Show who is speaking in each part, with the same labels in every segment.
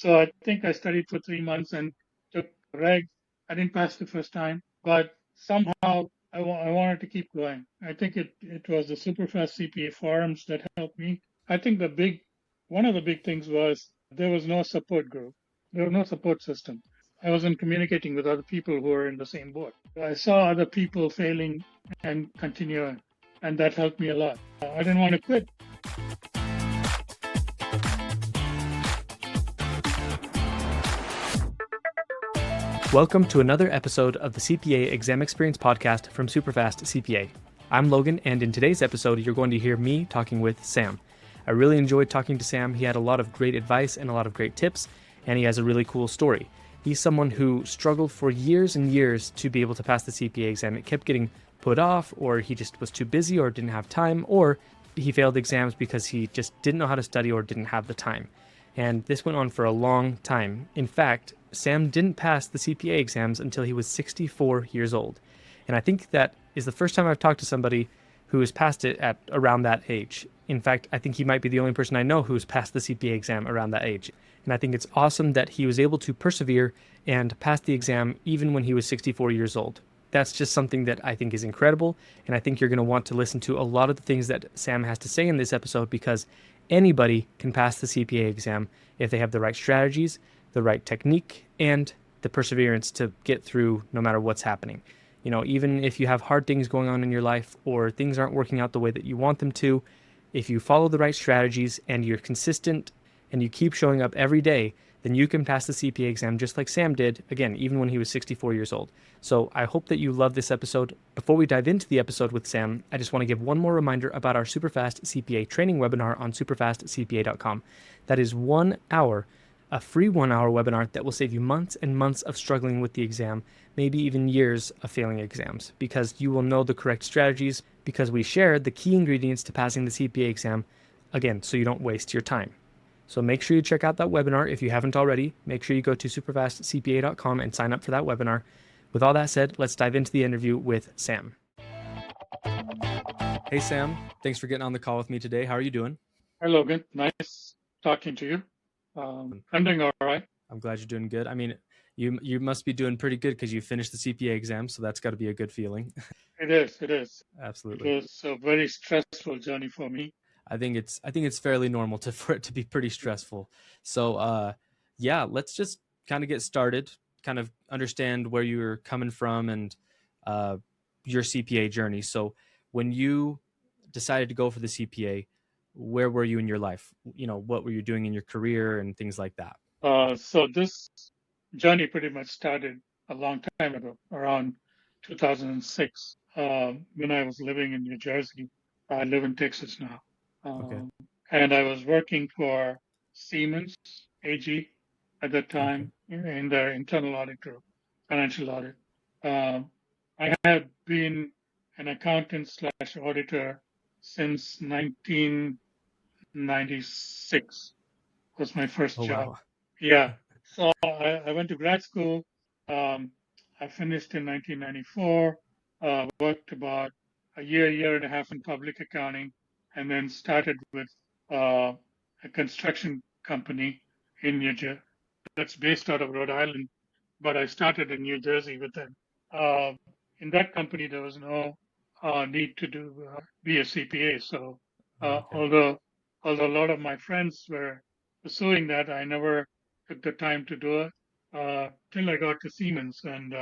Speaker 1: So I think I studied for 3 months and took REG. I didn't pass the first time, but somehow I wanted to keep going. I think it was the Superfast CPA forums that helped me. I think one of the big things was there was no support group. There was no support system. I wasn't communicating with other people who were in the same boat. I saw other people failing and continuing, and that helped me a lot. I didn't want to quit.
Speaker 2: Welcome to another episode of the CPA Exam Experience Podcast from SuperfastCPA. I'm Logan, and in today's episode, you're going to hear me talking with Sam. I really enjoyed talking to Sam. He had a lot of great advice and a lot of great tips, and he has a really cool story. He's someone who struggled for years and years to be able to pass the CPA exam. It kept getting put off, or he just was too busy or didn't have time, or he failed exams because he just didn't know how to study or didn't have the time. And this went on for a long time. In fact, Sam didn't pass the CPA exams until he was 64 years old. And I think that is the first time I've talked to somebody who has passed it at around that age. In fact, I think he might be the only person I know who's passed the CPA exam around that age. And I think it's awesome that he was able to persevere and pass the exam even when he was 64 years old. That's just something that I think is incredible. And I think you're going to want to listen to a lot of the things that Sam has to say in this episode, because anybody can pass the CPA exam if they have the right strategies, the right technique, and the perseverance to get through no matter what's happening. You know, even if you have hard things going on in your life or things aren't working out the way that you want them to, if you follow the right strategies and you're consistent and you keep showing up every day, then you can pass the CPA exam just like Sam did, again, even when he was 64 years old. So I hope that you love this episode. Before we dive into the episode with Sam, I just want to give one more reminder about our Superfast CPA training webinar on SuperfastCPA.com. That is 1 hour, a free 1 hour webinar that will save you months and months of struggling with the exam, maybe even years of failing exams, because you will know the correct strategies, because we share the key ingredients to passing the CPA exam, again, so you don't waste your time. So make sure you check out that webinar if you haven't already. Make sure you go to SuperfastCPA.com and sign up for that webinar. With all that said, let's dive into the interview with Sam. Hey, Sam. Thanks for getting on the call with me today. How are you doing?
Speaker 1: Hi, Logan. Nice talking to you. I'm doing all right.
Speaker 2: I'm glad you're doing good. I mean, you must be doing pretty good because you finished the CPA exam, so that's got to be a good feeling.
Speaker 1: It is.
Speaker 2: Absolutely.
Speaker 1: It was a very stressful journey for me.
Speaker 2: I think it's fairly normal for it to be pretty stressful. So yeah, let's just kind of get started, kind of understand where you're coming from and your CPA journey. So when you decided to go for the CPA, where were you in your life? You know, what were you doing in your career and things like that?
Speaker 1: So this journey pretty much started a long time ago, around 2006, when I was living in New Jersey. I live in Texas now.
Speaker 2: Okay.
Speaker 1: And I was working for Siemens AG at that time in their internal audit group, financial audit. I had been an accountant / auditor since 1996 was my first job.
Speaker 2: Wow.
Speaker 1: Yeah. So I went to grad school. I finished in 1994, worked about a year and a half in public accounting, and then started with a construction company in New Jersey that's based out of Rhode Island, but I started in New Jersey with them. In that company, there was no need to be a CPA. So although a lot of my friends were pursuing that, I never took the time to do it till I got to Siemens. And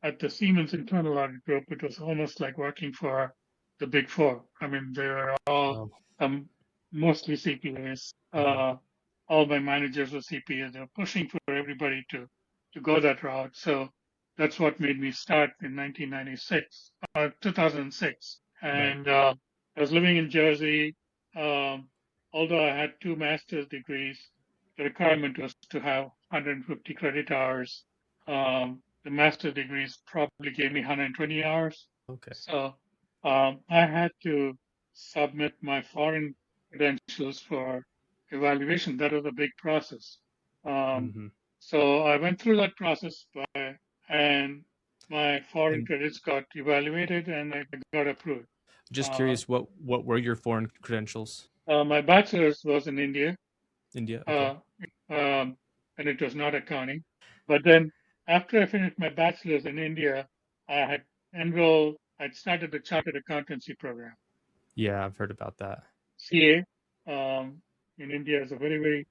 Speaker 1: at the Siemens internal audit group, it was almost like working for the Big Four. I mean, they were all mostly CPAs. All my managers were CPAs. They were pushing for everybody to go that route. So that's what made me start in 2006. And I was living in Jersey. Although I had 2 master's degrees, the requirement was to have 150 credit hours. The master's degrees probably gave me 120 hours.
Speaker 2: Okay.
Speaker 1: So I had to submit my foreign credentials for evaluation. That was a big process. So I went through that process, and my foreign credits got evaluated and I got approved.
Speaker 2: Just curious, what were your foreign credentials?
Speaker 1: My bachelor's was in India.
Speaker 2: India. Okay.
Speaker 1: and it was not accounting. But then after I finished my bachelor's in India, I I'd started the chartered accountancy program.
Speaker 2: Yeah, I've heard about that.
Speaker 1: CA in India is a very, very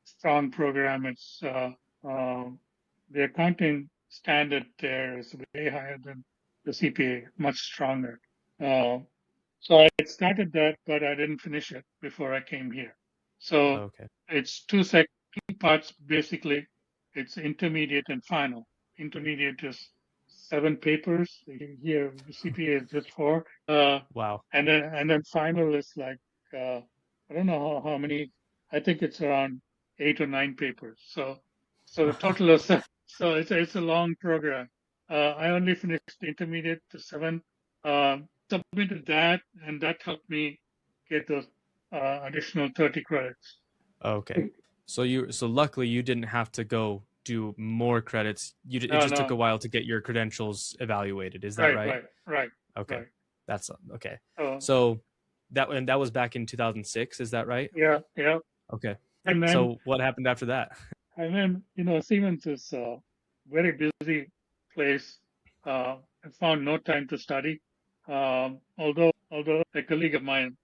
Speaker 1: strong program. It's the accounting standard there is way higher than the CPA, much stronger. Uh, so I started that, but I didn't finish it before I came here. So
Speaker 2: Okay.
Speaker 1: it's two parts basically. It's intermediate and final. Intermediate is 7 papers. Here CPA is just 4.
Speaker 2: Wow.
Speaker 1: And then final is like I don't know how many. I think it's around 8 or 9 papers. So the total is so it's a long program. I only finished intermediate to 7. Submitted that, and that helped me get those additional 30 credits.
Speaker 2: Okay. So luckily you didn't have to go do more credits. It
Speaker 1: No,
Speaker 2: just took a
Speaker 1: no,
Speaker 2: while to get your credentials evaluated. Is that
Speaker 1: right,
Speaker 2: right?
Speaker 1: right, right,
Speaker 2: Okay.
Speaker 1: right.
Speaker 2: That's okay.
Speaker 1: So
Speaker 2: So that was back in 2006, is that right?
Speaker 1: yeah, yeah.
Speaker 2: Okay.
Speaker 1: And then
Speaker 2: So what happened after that?
Speaker 1: Siemens is a very busy place. I found no time to study. Although a colleague of mine,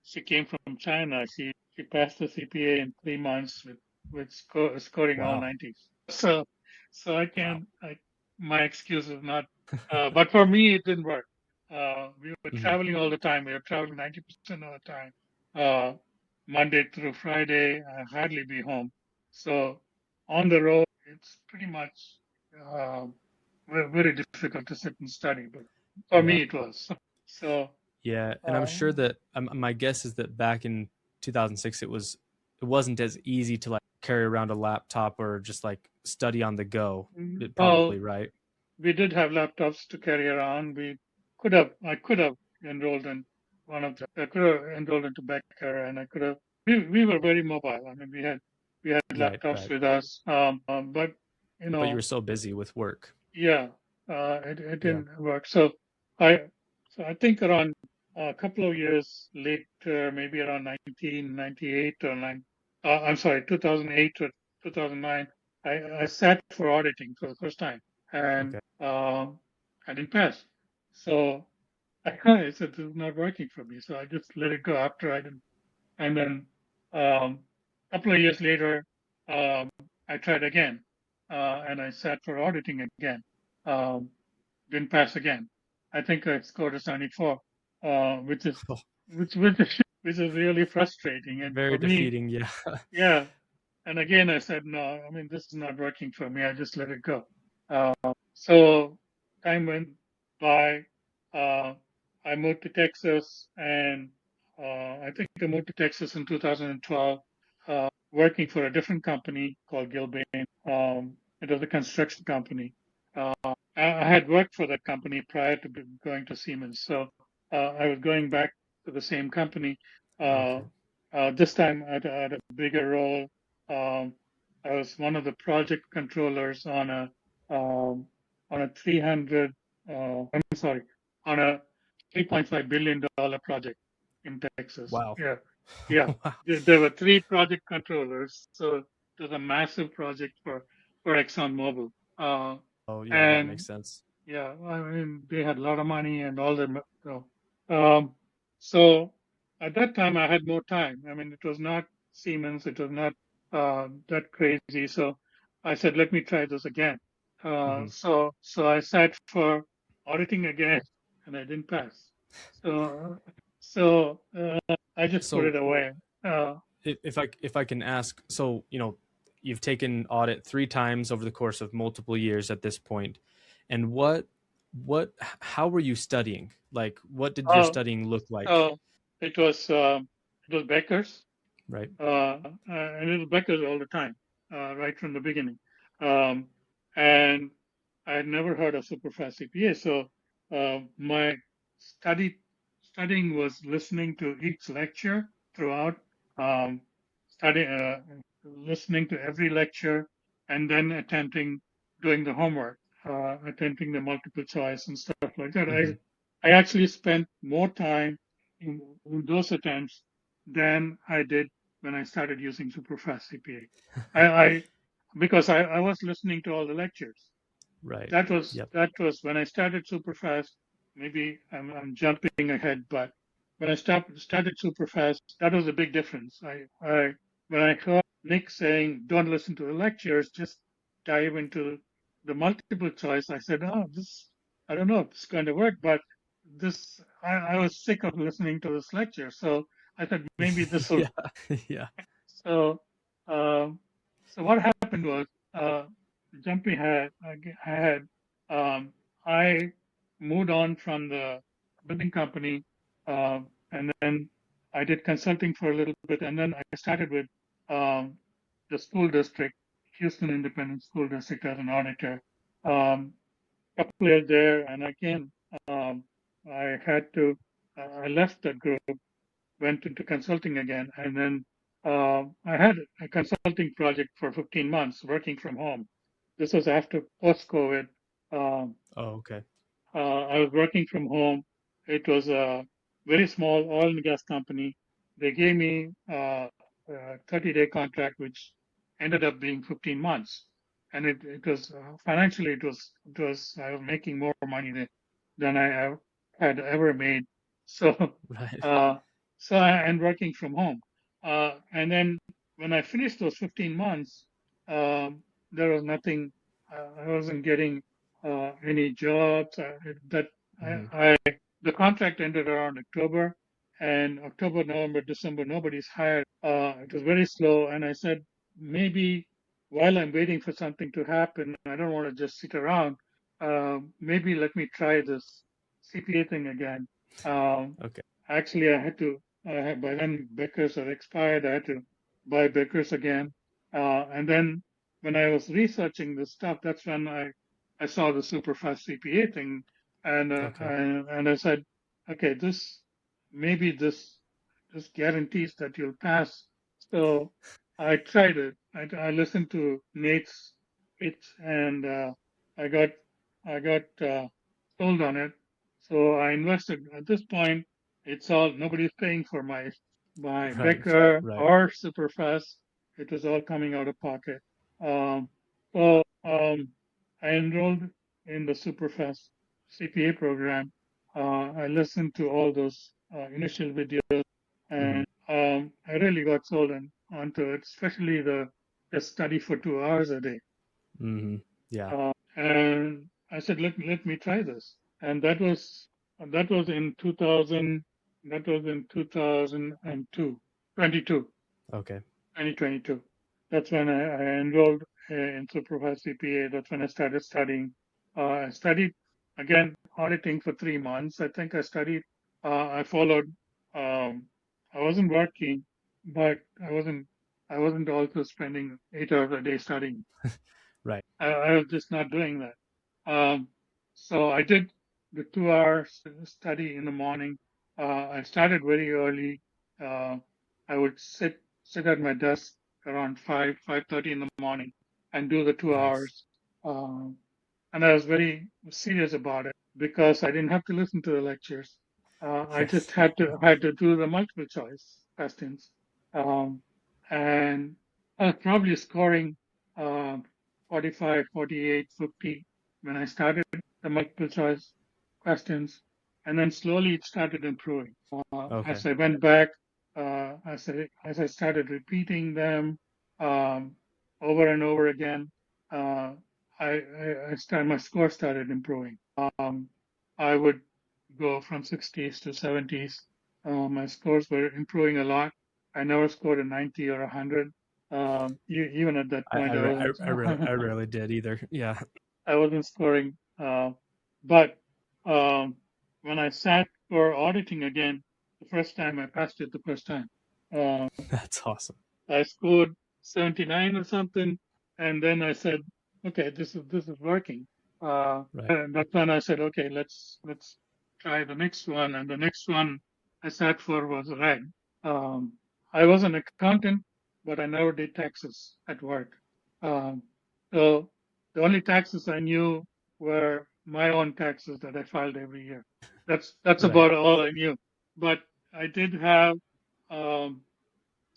Speaker 1: she came from China. She passed the CPA in 3 months with scoring all
Speaker 2: Wow.
Speaker 1: 90s. So I
Speaker 2: Wow.
Speaker 1: can my excuse is not. But for me, it didn't work. We were
Speaker 2: Mhm.
Speaker 1: traveling all the time. We were traveling 90% of the time. Uh, Monday through Friday, I hardly be home. So on the road, it's pretty much uh, very difficult to sit and study. But for
Speaker 2: Yeah.
Speaker 1: me, it was. So
Speaker 2: Yeah, and I'm
Speaker 1: uh,
Speaker 2: sure that my guess is that back in 2006 it wasn't as easy to like carry around a laptop or just like study on the go.
Speaker 1: well,
Speaker 2: Probably, right?
Speaker 1: we did have laptops to carry around. I could have enrolled in I could have enrolled into Becker, and we were very mobile. I mean, we had
Speaker 2: Right,
Speaker 1: laptops
Speaker 2: right.
Speaker 1: with us. But you
Speaker 2: But you
Speaker 1: know,
Speaker 2: were so busy with work.
Speaker 1: yeah, it
Speaker 2: Yeah.
Speaker 1: didn't work. I, so I think around a couple of years later, maybe around 1998 or I'm sorry, 2008 or 2009, I sat for auditing for the first time, and
Speaker 2: Okay.
Speaker 1: I didn't pass. So I said, this is not working for me. So I just let it go after I didn't. And then a couple of years later, um, I tried again, and I sat for auditing again. Um, didn't pass again. I think I scored a 74, which is
Speaker 2: Oh,
Speaker 1: which is really frustrating. And
Speaker 2: very
Speaker 1: for me,
Speaker 2: defeating. Yeah.
Speaker 1: yeah. And again, I said, no, I mean, this is not working for me. I just let it go. So time went by. Uh, I moved to Texas, and I think I moved to Texas in 2012, working for a different company called Gilbane. It was a construction company. I had worked for that company prior to going to Siemens, so I was going back to the same company. Uh,
Speaker 2: Okay.
Speaker 1: this time at a bigger role. Um, I was one of the project controllers on a 300. I'm sorry, on a 3.5 billion dollar project in Texas.
Speaker 2: Wow.
Speaker 1: Yeah, yeah.
Speaker 2: Wow.
Speaker 1: There were 3 project controllers, so it was a massive project for ExxonMobil.
Speaker 2: Oh, yeah, that makes
Speaker 1: And
Speaker 2: sense.
Speaker 1: yeah, I mean, they had a lot of money and all the. Um, so at that time, I had more time. I mean, it was not Siemens, it was not that crazy. So I said, let me try this again.
Speaker 2: Hmm.
Speaker 1: So I sat for auditing again, and I didn't pass. So so I just put
Speaker 2: So
Speaker 1: it away.
Speaker 2: if I can ask, so you've taken audit 3 times over the course of multiple years at this point, and how were you studying? Like, what did your
Speaker 1: Uh,
Speaker 2: studying look like?
Speaker 1: so it was Becker's.
Speaker 2: Right.
Speaker 1: And it was Becker's all the time, right from the beginning. Um, and I had never heard of Superfast CPA, so my study studying was listening to each lecture throughout, um, study, listening to every lecture, and then doing the homework, attempting the multiple choice and stuff like that.
Speaker 2: Hmm.
Speaker 1: I actually spent more time in those attempts than I did when I started using Superfast CPA. I because I was listening to all the lectures.
Speaker 2: Right.
Speaker 1: That was
Speaker 2: Yep.
Speaker 1: when I started Superfast. Maybe I'm jumping ahead, but when I started Superfast, that was a big difference. I when I heard Nick saying, "Don't listen to the lectures, just dive into the multiple choice," I said, "Oh, this I don't know if it's going to work." But I was sick of listening to this lecture, so I thought maybe this will.
Speaker 2: Yeah. Yeah.
Speaker 1: So, um, so what happened was, uh, jumping ahead, um, I moved on from the building company, and then I did consulting for a little bit, and then I started with um, the school district, Houston Independent School District, as an auditor. Um, Couple years there, and again, um, I had to. I left that group, went into consulting again, and then I had a consulting project for 15 months working from home. This was after post-COVID. Um,
Speaker 2: Oh, okay.
Speaker 1: I was working from home. It was a very small oil and gas company. They gave me a 30-day contract, which ended up being 15 months. And it was financially, I was making more money than I had ever made. So,
Speaker 2: Right.
Speaker 1: uh, and working from home. And then when I finished those 15 months, there was nothing, I wasn't getting any jobs. That
Speaker 2: Hmm.
Speaker 1: the contract ended around October, and October, November, December, nobody's hired. It was very slow, and I said maybe while I'm waiting for something to happen, I don't want to just sit around. Maybe let me try this CPA thing again. Um,
Speaker 2: Okay.
Speaker 1: Actually, I had to. By then, Becker's had expired. I had to buy Becker's again, and then when I was researching this stuff, that's when I saw the Superfast CPA thing,
Speaker 2: Okay.
Speaker 1: and I said, okay, maybe this guarantees that you'll pass. So I tried it. I listened to Nate's pitch, and I got sold on it. So I invested. At this point, it's all nobody's paying for my
Speaker 2: Right.
Speaker 1: Becker
Speaker 2: Right.
Speaker 1: or Superfast. It was all coming out of pocket. Um, so I enrolled in the Superfast CPA program. I listened to all those initial videos,
Speaker 2: Hmm.
Speaker 1: and I really got sold onto it, especially the study for 2 hours a day.
Speaker 2: Hmm. Yeah.
Speaker 1: And I said, let me try this. And that was in 2000. That was in 2002, 22.
Speaker 2: Okay.
Speaker 1: 2022. That's when I enrolled in Supervised CPA. That's when I started studying. I studied again auditing for 3 months. I think I followed. Um, I wasn't working, but I wasn't also spending 8 hours a day studying.
Speaker 2: Right.
Speaker 1: I was just not doing that. So I did the 2 hours study in the morning. I started very early. Uh, I would sit at my desk around 5:30 in the morning and do the two
Speaker 2: Nice.
Speaker 1: hours. Um, and I was very serious about it because I didn't have to listen to the lectures. I just
Speaker 2: Yes.
Speaker 1: had to do the multiple choice questions, um, and I was probably scoring uh, 45, 48, 50 when I started the multiple choice questions, and then slowly it started improving.
Speaker 2: Okay.
Speaker 1: As I went back, as I started repeating them um, over and over again, uh, my score started improving. I would go from 60s to 70s. My scores were improving a lot. I never scored a 90 or 100. Even at that point,
Speaker 2: I rarely did either. Yeah.
Speaker 1: I wasn't scoring. But um, when I sat for auditing again, the first time I passed it the first time. Uh,
Speaker 2: That's awesome.
Speaker 1: I scored 79 or something, and then I said, "Okay, this is working."
Speaker 2: Right.
Speaker 1: And that's when I said, "Okay, let's try the next one." And the next one I sat for was REG. Um, I was an accountant, but I never did taxes at work. Um, so the only taxes I knew were my own taxes that I filed every year. That's
Speaker 2: Right.
Speaker 1: about all I knew. But I did have um,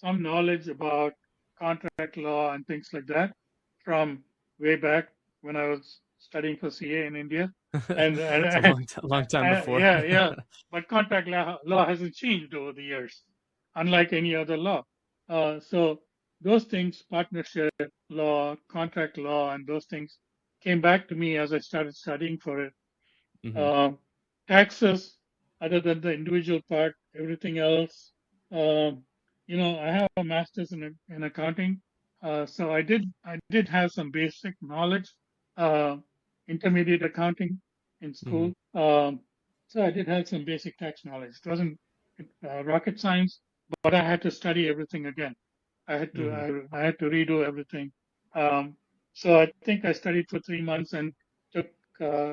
Speaker 1: some knowledge about contract law and things like that from way back when I was studying for CA in India. And,
Speaker 2: It's a long time before.
Speaker 1: yeah. But contract law hasn't changed over the years, unlike any other law. So those things, partnership law, contract law, and those things came back to me as I started studying for it.
Speaker 2: Mhm.
Speaker 1: Taxes, other than the individual part, everything else. Um, I have a master's in accounting, so I did have some basic knowledge, uh, intermediate accounting in school.
Speaker 2: Mhm.
Speaker 1: So I did have some basic tax knowledge. It wasn't rocket science, but I had to study everything again. I had to
Speaker 2: Mhm.
Speaker 1: I had to redo everything. Um, so I think I studied for 3 months and took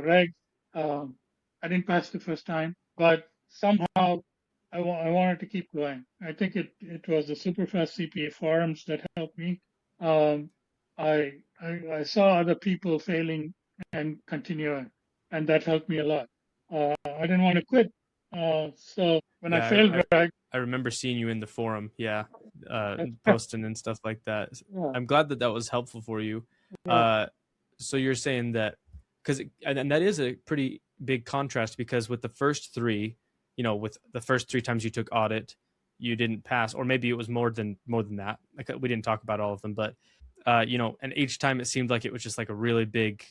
Speaker 1: REG. Um, I didn't pass the first time, but somehow I wanted to keep going. I think it was the Superfast CPA forums that helped me. Um, I saw other people failing and continuing, and that helped me a lot. I didn't want to quit. So when I
Speaker 2: Yeah,
Speaker 1: failed REG,
Speaker 2: I remember seeing you in the forum. Yeah, posting and stuff like that.
Speaker 1: yeah,
Speaker 2: I'm glad that that was helpful for you.
Speaker 1: yeah,
Speaker 2: So you're saying that because and that is a pretty big contrast because with the first three, with the first three times you took audit, you didn't pass, or maybe it was more than that. Like we didn't talk about all of them, but and each time it seemed like it was just like a really big.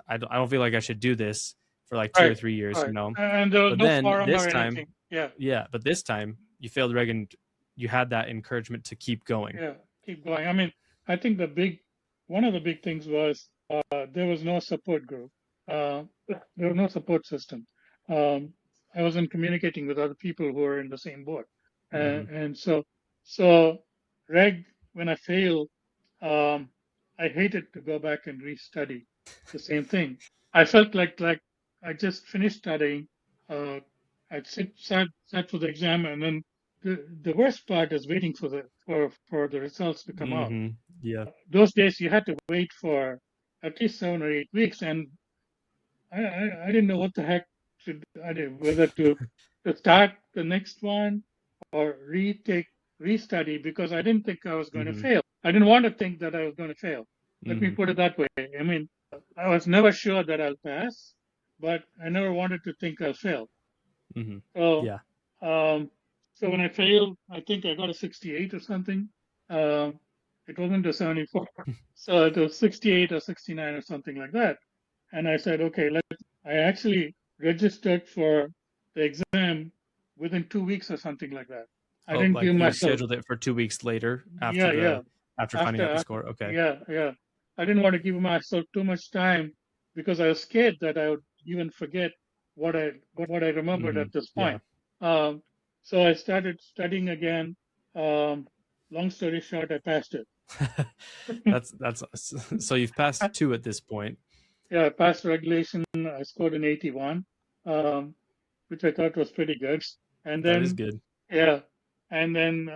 Speaker 2: I don't feel like I should do this for like two or
Speaker 1: right,
Speaker 2: 3 years,
Speaker 1: right. And there was
Speaker 2: But
Speaker 1: no
Speaker 2: then
Speaker 1: forum
Speaker 2: this
Speaker 1: or
Speaker 2: time,
Speaker 1: anything. Yeah,
Speaker 2: yeah, but this time you failed reg and you had that encouragement to keep going.
Speaker 1: yeah. Keep going. I mean, I think one of the big things was there was no support group. Uh, there was no support system. Um, I wasn't communicating with other people who were in the same boat,
Speaker 2: Hmm.
Speaker 1: and so reg when I failed, um, I hated to go back and restudy the same thing. I felt like I just finished studying. Uh, I'd sat for the exam, and then the worst part is waiting for the results to come out.
Speaker 2: Hmm. Yeah.
Speaker 1: Those days you had to wait for at least 7 or 8 weeks, and I didn't know what the heck I did, whether to start the next one or restudy because I didn't think I was going to
Speaker 2: Hmm.
Speaker 1: fail. I didn't want to think that I was going to fail. Let me
Speaker 2: Hmm.
Speaker 1: put it that way. I mean, I was never sure that I'll pass, but I never wanted to think I'll fail.
Speaker 2: Hmm.
Speaker 1: So,
Speaker 2: Yeah.
Speaker 1: um, so when I failed, I think I got a 68 or something. Um, it wasn't a 74. So it was 68 or 69 or something like that. And I said, okay, I actually registered for the exam within 2 weeks or something like that. I
Speaker 2: Oh,
Speaker 1: didn't
Speaker 2: like
Speaker 1: give
Speaker 2: you
Speaker 1: myself,
Speaker 2: scheduled it for 2 weeks later after
Speaker 1: yeah, yeah.
Speaker 2: finding out the
Speaker 1: After,
Speaker 2: score. Okay.
Speaker 1: yeah. I didn't want to give myself too much time because I was scared that I would even forget what I remembered
Speaker 2: Hmm.
Speaker 1: at this
Speaker 2: Yeah.
Speaker 1: point. Um, so I started studying again. Um, Long story short, I passed it.
Speaker 2: That's so you've passed two at this point.
Speaker 1: Yeah, I passed regulation. I scored an 81, um, which I thought was pretty good. And
Speaker 2: That is
Speaker 1: then,
Speaker 2: good.
Speaker 1: yeah, and then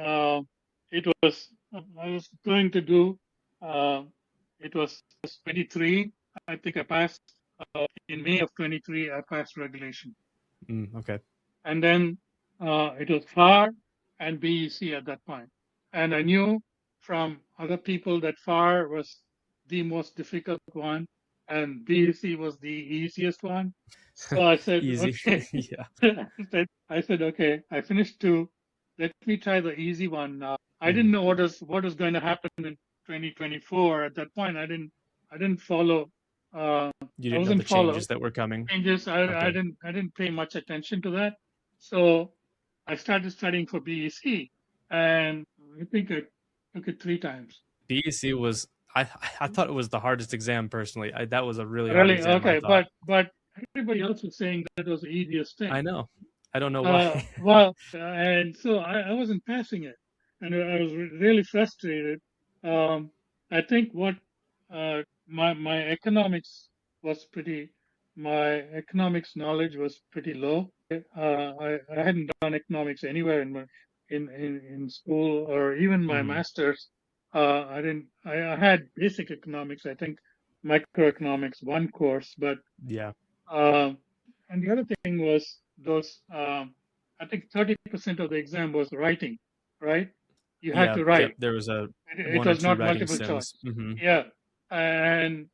Speaker 1: it was, I was going to do, uh, it was 23. I think I passed in May of 23, I passed regulation.
Speaker 2: Okay.
Speaker 1: And then it was FAR and BEC at that point. And I knew from other people that FAR was the most difficult one and BEC was the easiest one. So I said,
Speaker 2: Easy.
Speaker 1: okay.
Speaker 2: Yeah.
Speaker 1: I said, okay, I finished two. Let me try the easy one now. I didn't
Speaker 2: Hmm.
Speaker 1: know what was going to happen in 2024. At that point, I didn't follow. Uh,
Speaker 2: You
Speaker 1: I
Speaker 2: didn't know
Speaker 1: wasn't
Speaker 2: the
Speaker 1: follow
Speaker 2: changes that were coming.
Speaker 1: changes. I
Speaker 2: Okay.
Speaker 1: didn't pay much attention to that. So I started studying for BEC, and I think I took it 3 times.
Speaker 2: BEC was I thought it was the hardest exam personally. That was a really hard
Speaker 1: Really?
Speaker 2: exam, I
Speaker 1: Okay,
Speaker 2: thought.
Speaker 1: but everybody else was saying that was the easiest thing.
Speaker 2: I know. I don't know why.
Speaker 1: And so I wasn't passing it, and I was really frustrated. Um, I think what my economics was pretty, my economics knowledge was pretty low. I hadn't done economics anywhere in school or even my
Speaker 2: Hmm.
Speaker 1: master's. I didn't. I had basic economics. I think microeconomics one course, but
Speaker 2: Yeah.
Speaker 1: uh, and the other thing was those. I think 30% of the exam was writing, right? You had
Speaker 2: Yeah.
Speaker 1: to write.
Speaker 2: Yep. There was a
Speaker 1: It
Speaker 2: one or
Speaker 1: was
Speaker 2: two
Speaker 1: not
Speaker 2: writing
Speaker 1: multiple
Speaker 2: sims.
Speaker 1: choice. Yeah, and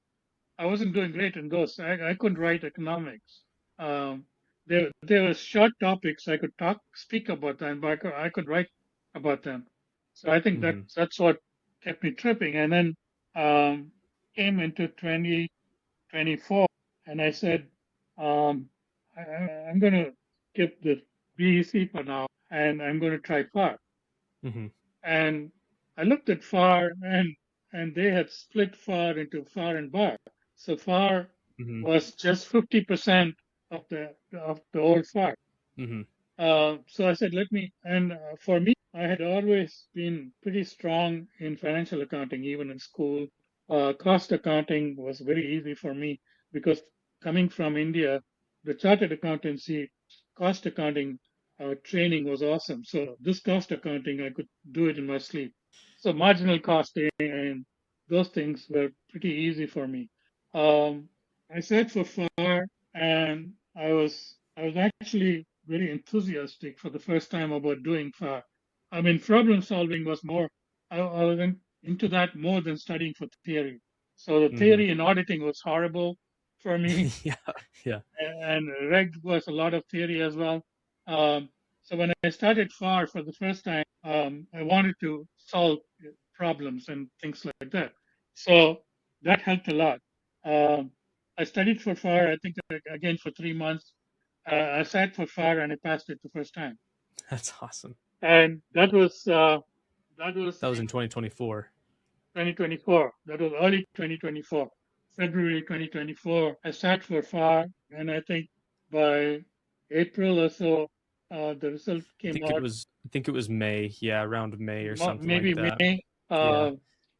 Speaker 1: I wasn't doing great in those. I couldn't write economics. Um, there were short topics I could speak about them, but I could write about them. So I think
Speaker 2: Mm-hmm.
Speaker 1: that's what kept me tripping. And then um, came into 2024, and I said, um, I'm going to skip the BEC for now, and I'm going to try FAR.
Speaker 2: Mm-hmm.
Speaker 1: And I looked at FAR, and they had split FAR into FAR and BAR. So FAR
Speaker 2: Mm-hmm.
Speaker 1: was just 50% of the old FAR.
Speaker 2: Mm-hmm.
Speaker 1: So I said, for me, I had always been pretty strong in financial accounting, even in school. Cost accounting was very easy for me because coming from India, the chartered accountancy cost accounting training was awesome. So this cost accounting, I could do it in my sleep. So marginal costing and those things were pretty easy for me. Um, I sat for FAR, and I was actually very enthusiastic for the first time about doing FAR. I mean, problem solving was more. I was into that more than studying for theory. So the
Speaker 2: Mm-hmm.
Speaker 1: theory in auditing was horrible for me,
Speaker 2: Yeah. Yeah.
Speaker 1: and REG was a lot of theory as well. Um, so when I started FAR for the first time, I wanted to solve problems and things like that. So that helped a lot. Um, I studied for FAR, I think, again for 3 months. I sat for FAR and I passed it the first time.
Speaker 2: That's awesome.
Speaker 1: And that was
Speaker 2: That was
Speaker 1: in
Speaker 2: in 2024.
Speaker 1: 2024. That was early 2024, February 2024. I sat for FAR, and I think by April or so, the result came out.
Speaker 2: I think it was May. Yeah, around May or something like
Speaker 1: Maybe
Speaker 2: that.
Speaker 1: May.
Speaker 2: Yeah.
Speaker 1: Uh,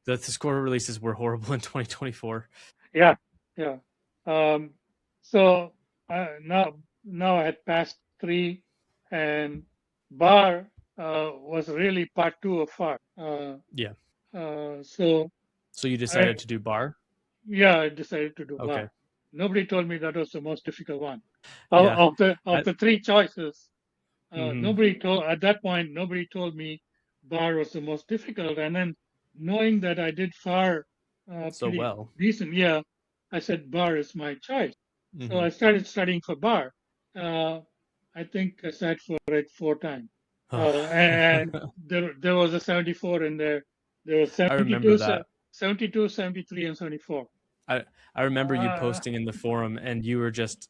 Speaker 2: The score releases were horrible in 2024.
Speaker 1: yeah, yeah. Um, so now I had passed three, and bar was really part two of FAR.
Speaker 2: Yeah.
Speaker 1: So
Speaker 2: So you
Speaker 1: I
Speaker 2: decided to do bar?
Speaker 1: Yeah, I decided to do bar.
Speaker 2: Okay.
Speaker 1: Nobody told me that was the most difficult one. Of,
Speaker 2: Yeah.
Speaker 1: of the
Speaker 2: I,
Speaker 1: of the three choices,
Speaker 2: mm-hmm.
Speaker 1: nobody told at that point. Nobody told me bar was the most difficult. And then knowing that I did far
Speaker 2: So
Speaker 1: pretty
Speaker 2: well.
Speaker 1: decent, yeah, I said bar is my choice. So
Speaker 2: Mm-hmm.
Speaker 1: I started studying for bar. Uh, I think I sat for it 4 times, and there was a 74 in there. There was
Speaker 2: I remember
Speaker 1: 72,
Speaker 2: that.
Speaker 1: 72, 73, and 74.
Speaker 2: I I remember you
Speaker 1: Uh,
Speaker 2: posting in the forum, and you were just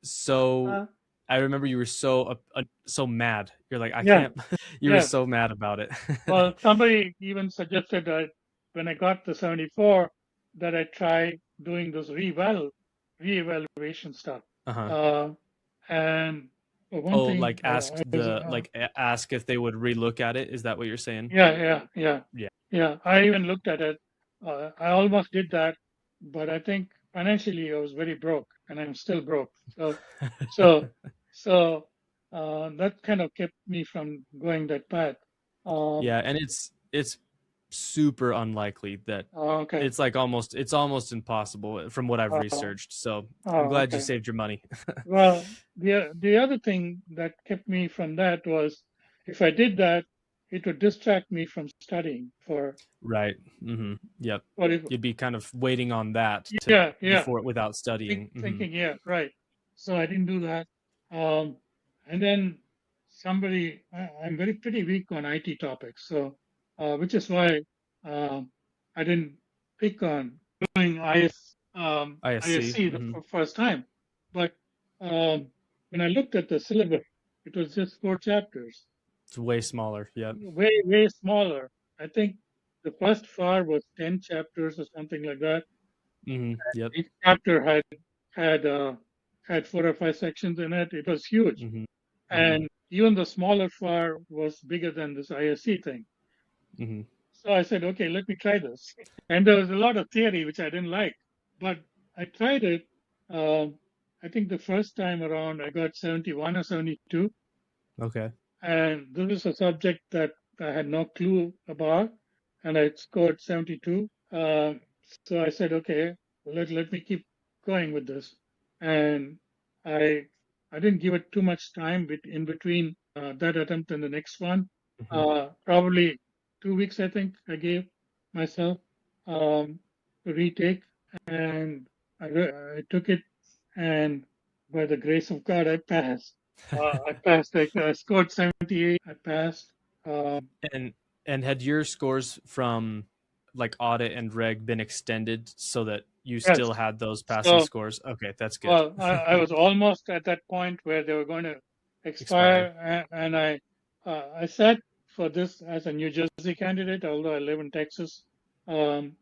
Speaker 2: so.
Speaker 1: uh,
Speaker 2: I remember you were so mad. You're like, I
Speaker 1: yeah,
Speaker 2: can't. You were
Speaker 1: yeah.
Speaker 2: so mad about it.
Speaker 1: Well, somebody even suggested that when I got the 74, that I try doing those reevaluation stuff.
Speaker 2: Uh-huh.
Speaker 1: Uh, and for one
Speaker 2: Oh,
Speaker 1: thing,
Speaker 2: like ask if they would relook at it. Is that what you're saying?
Speaker 1: yeah, yeah, yeah,
Speaker 2: Yeah.
Speaker 1: yeah. I even looked at it. I almost did that, but I think financially I was very broke, and I'm still broke. So, so that kind of kept me from going that path. Um,
Speaker 2: Yeah, and it's super unlikely that
Speaker 1: okay.
Speaker 2: it's almost impossible from what I've
Speaker 1: Uh,
Speaker 2: researched. So I'm
Speaker 1: oh,
Speaker 2: glad you
Speaker 1: okay.
Speaker 2: saved your money.
Speaker 1: Well, the other thing that kept me from that was if I did that, it would distract me from studying
Speaker 2: Right. Yep.
Speaker 1: for it.
Speaker 2: You'd be kind of waiting on that to
Speaker 1: Yeah, yeah.
Speaker 2: before without studying.
Speaker 1: Thinking, yeah, right. So I didn't do that. Um, and then I'm very pretty weak on IT topics. So, which is why I didn't pick on doing
Speaker 2: ISC.
Speaker 1: ISC the first time. But um, when I looked at the syllabus, it was just 4 chapters,
Speaker 2: It's way smaller. Yep.
Speaker 1: way, way smaller. I think the first FAR was 10 chapters or something like that.
Speaker 2: Yep.
Speaker 1: Each chapter had had 4 or 5 sections in it. It was huge,
Speaker 2: hmm hmm
Speaker 1: and even the smaller FAR was bigger than this ISC thing.
Speaker 2: hmm
Speaker 1: So I said, okay, let me try this. And there was a lot of theory which I didn't like, but I tried it. Um, I think the first time around I got 71 or 72,
Speaker 2: Okay.
Speaker 1: and this is a subject that I had no clue about, and I scored 72. So I said, okay, let me keep going with this. And I I didn't give it too much time in between that attempt and the next one.
Speaker 2: hmm
Speaker 1: Probably 2 weeks, I think, I gave myself to retake, and I took it, and by the grace of God, I passed. I passed. I scored 78. I passed.
Speaker 2: And had your scores from like audit and reg been extended so that you
Speaker 1: Yes.
Speaker 2: still had those passing
Speaker 1: So,
Speaker 2: scores? Okay, that's good.
Speaker 1: well, I was almost at that point where they were going to
Speaker 2: Expire.
Speaker 1: expire, and I sat for this as a New Jersey candidate, although I live in Texas. Um,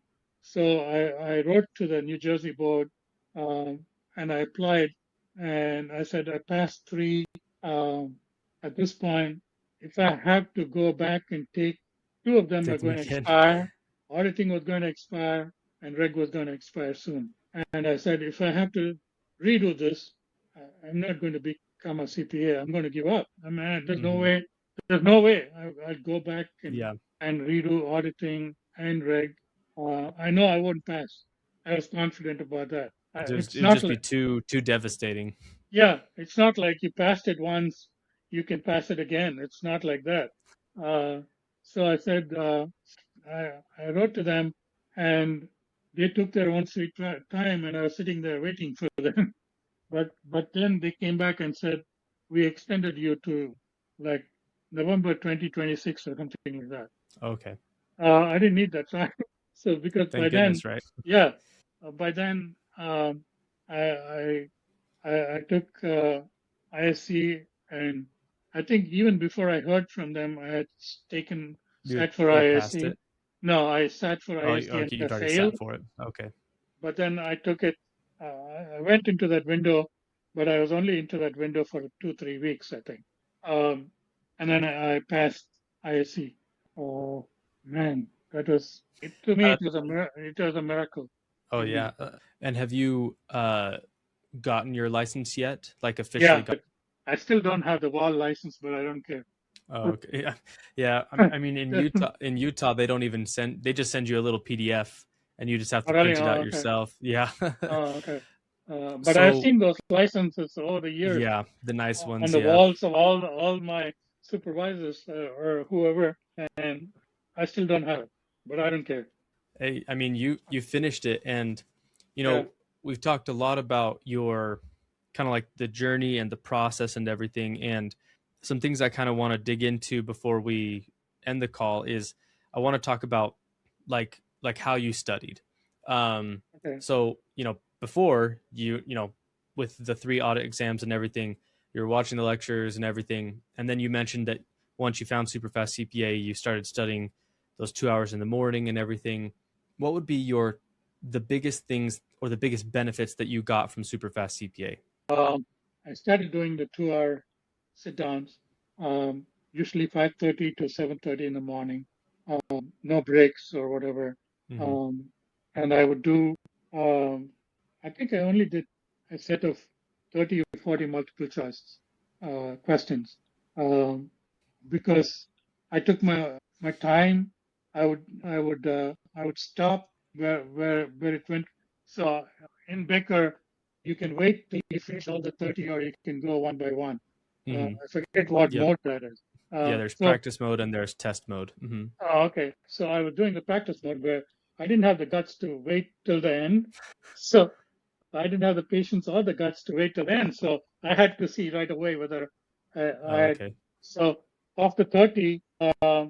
Speaker 1: so I wrote to the New Jersey board, um, and I applied, and I said I passed three. Um, at this point, if I have to go back and take, two of them are
Speaker 2: Take them
Speaker 1: going to
Speaker 2: again.
Speaker 1: expire, auditing was going to expire, and reg was going to expire soon. And I said, if I have to redo this, I'm not going to become a CPA. I'm going to give up. I mean, there's no
Speaker 2: Hmm.
Speaker 1: way. There's no way I'd go back
Speaker 2: Yeah,
Speaker 1: and redo auditing and reg. I know I won't pass. I was confident about that. It's
Speaker 2: it'd
Speaker 1: not
Speaker 2: just be
Speaker 1: like,
Speaker 2: too devastating.
Speaker 1: yeah, it's not like you passed it once, you can pass it again. It's not like that. Uh, so I said, I wrote to them, and they took their own sweet time, and I was sitting there waiting for them. But then they came back and said, we extended you to like November 2026 or something like that.
Speaker 2: Okay,
Speaker 1: I didn't need that time. So because by
Speaker 2: thank
Speaker 1: then,
Speaker 2: goodness, right?
Speaker 1: yeah, by then I, I took ISC, and I think even before I heard from them, I had taken sat for
Speaker 2: You had passed
Speaker 1: ISC.
Speaker 2: it.
Speaker 1: No, I sat for
Speaker 2: Oh,
Speaker 1: ISC and
Speaker 2: okay, you'd
Speaker 1: I
Speaker 2: already
Speaker 1: failed.
Speaker 2: sat for it. Okay,
Speaker 1: But then I took it. I went into that window, but I was only into that window for 2 3 weeks, I think. Um, and then I passed ISC. Oh man, that was it, to me.
Speaker 2: uh,
Speaker 1: It was it was a miracle,
Speaker 2: oh
Speaker 1: indeed.
Speaker 2: yeah. And have you gotten your license yet? Like officially
Speaker 1: Yeah,
Speaker 2: got?
Speaker 1: I still don't have the wall license, but I don't care.
Speaker 2: Oh, okay. Yeah, yeah. I mean, in Utah, they don't even send. They just send you a little PDF, and you just have
Speaker 1: Oh,
Speaker 2: to
Speaker 1: really?
Speaker 2: print it
Speaker 1: Oh,
Speaker 2: out
Speaker 1: okay.
Speaker 2: yourself. Yeah.
Speaker 1: Oh, okay. But I've
Speaker 2: So
Speaker 1: seen those licenses over the years
Speaker 2: yeah, the nice
Speaker 1: on
Speaker 2: ones.
Speaker 1: the
Speaker 2: Yeah.
Speaker 1: walls of all my supervisors or whoever, and I still don't have it, but I don't care.
Speaker 2: I mean, you finished it, and you
Speaker 1: Yeah.
Speaker 2: know we've talked a lot about your kind of like the journey and the process and everything, and some things I kind of want to dig into before we end the call is I want to talk about like how you studied.
Speaker 1: Okay.
Speaker 2: So before with the three audit exams and everything, you're watching the lectures and everything, and then you mentioned that once you found Superfast CPA, you started studying those 2 hours in the morning and everything. What would be the biggest things or the biggest benefits that you got from Superfast CPA?
Speaker 1: I started doing the 2 hour sit downs, usually 5:30 to 7:30 in the morning, no breaks or whatever.
Speaker 2: Mm-hmm.
Speaker 1: Um, and I would do, um, I think I only did a set of 30 or 40 multiple choice questions, um, because I took my time. I would stop where it went. So in Becker, you can wait till you finish all the 30, or you can go one by one.
Speaker 2: Mm-hmm.
Speaker 1: I forget what
Speaker 2: Yep.
Speaker 1: mode that is.
Speaker 2: Yeah, there's
Speaker 1: So
Speaker 2: practice mode and there's test mode. Mm-hmm.
Speaker 1: okay. So I was doing the practice mode where I didn't have the guts to wait till the end. So I didn't have the patience or the guts to wait till the end. So I had to see right away whether I
Speaker 2: Oh,
Speaker 1: had.
Speaker 2: okay.
Speaker 1: So after 30, I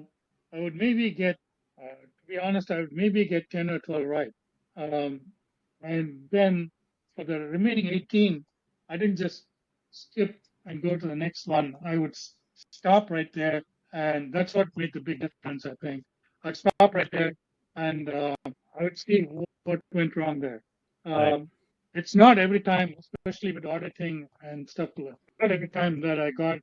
Speaker 1: would maybe get, to be honest, I would maybe get 10 or 12 right. Um, and then for the remaining 18, I didn't just skip and go to the next one. I would stop right there. And that's what made the big difference, I think. I'd stop right there, and I would see what went wrong there.
Speaker 2: Right.
Speaker 1: It's not every time, especially with auditing and stuff, not every time that I got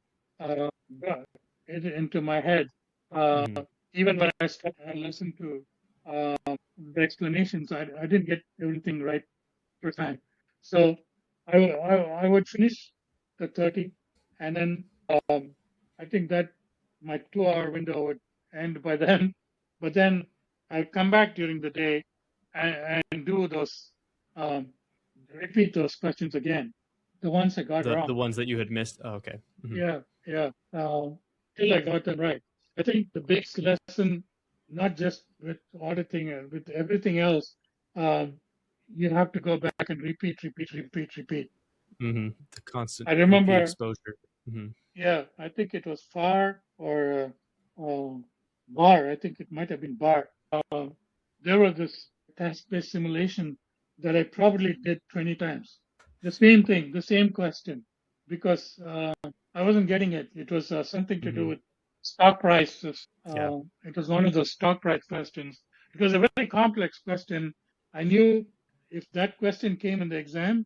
Speaker 1: it into my head. Uh,
Speaker 2: Mm-hmm.
Speaker 1: Even when I listened to the explanations, I didn't get everything right first time. So I would finish the 30, and then um, I think that my 2 hour window would end by then. But then I'd come back during the day and do those, um, repeat those questions again, the ones I got
Speaker 2: The
Speaker 1: wrong.
Speaker 2: the ones that you had missed. Oh, okay. Mm-hmm.
Speaker 1: Yeah, yeah. Till I got them right. I think the big lesson. not just with auditing and with everything else. You have to go back and repeat.
Speaker 2: The constant
Speaker 1: I
Speaker 2: repeat
Speaker 1: remember,
Speaker 2: exposure. Hmm.
Speaker 1: yeah, I think it was FAR or BAR. I think it might have been BAR. Uh, there was this task-based simulation that I probably did 20 times. The same thing, the same question, because I wasn't getting it. It was something to do
Speaker 2: Hmm.
Speaker 1: with stock prices.
Speaker 2: Yeah.
Speaker 1: It was one of those stock price questions. It was a very complex question. I knew if that question came in the exam,